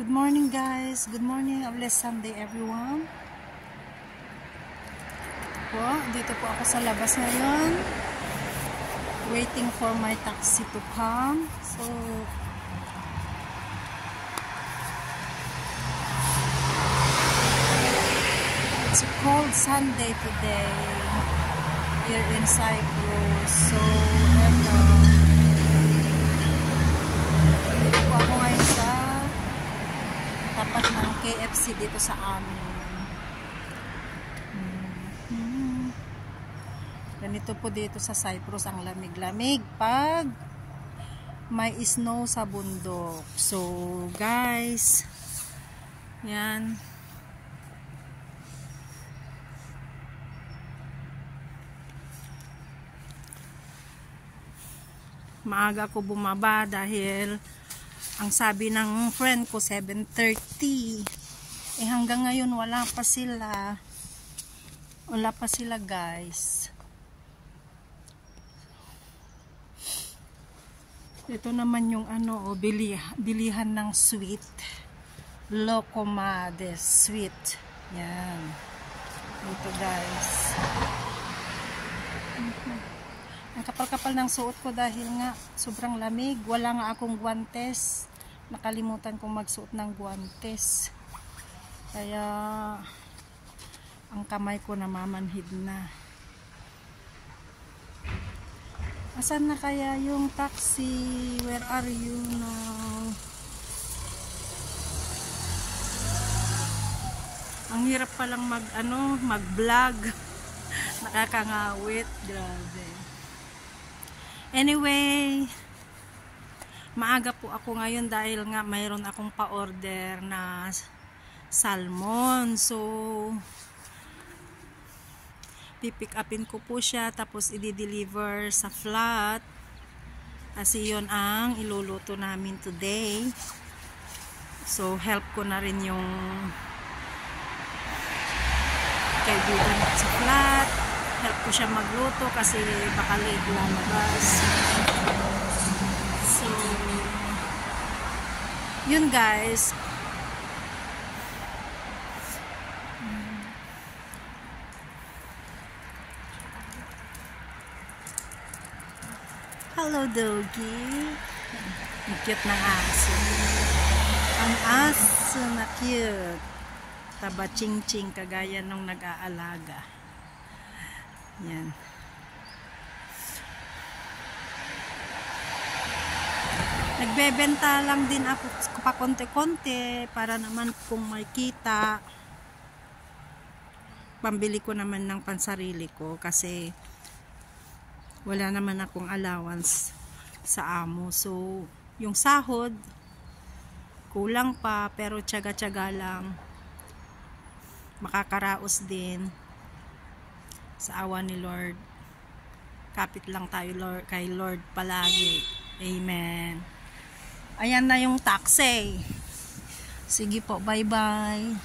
Good morning guys. Good morning. A blessed Sunday everyone. Dito po ako sa labas ngayon. Waiting for my taxi to come. So it's a cold Sunday today here in Cyprus. So dito po ako ngayon sa tapat ng KFC dito sa amin. Ganito po dito sa Cyprus, ang lamig-lamig pag may snow sa bundok. So guys, yan. Maaga ko bumaba dahil ang sabi ng friend ko 7:30. Hanggang ngayon wala pa sila. Wala pa sila guys. Ito naman yung bilihan ng sweet. Locomades sweet. Yan. Ito guys. Ang kapal-kapal ng suot ko dahil nga sobrang lamig. Wala nga akong guantes. Nakalimutan kong magsuot ng guantes. Kaya ang kamay ko namamanhid na. Asan na kaya yung taxi? Where are you now? Ang hirap palang mag-vlog. Nakakangawit. Grabe. Anyway, maaga po ako ngayon dahil nga mayroon akong pa-order na salmon. So pipick upin ko po siya tapos i-deliver sa flat kasi yon ang iluluto namin today. So help ko na rin yung kaibigan sa flat, help ko siya magluto kasi baka late lalabas. So yun guys. Hello doggy. Ang cute ng aso. Ang aso na cute. Taba ching-ching kagaya nung nag-aalaga. Yan. Nagbebenta lang din ako pa konti-konti para naman kung may kita. Pambili ko naman ng pansarili ko kasi wala naman akong allowance sa amo. So, yung sahod, kulang pa, pero tiyaga-tiyaga lang. Makakaraos din sa awa ni Lord. Kapit lang tayo kay Lord palagi. Amen. Ayan na yung taxi. Sige po, bye-bye.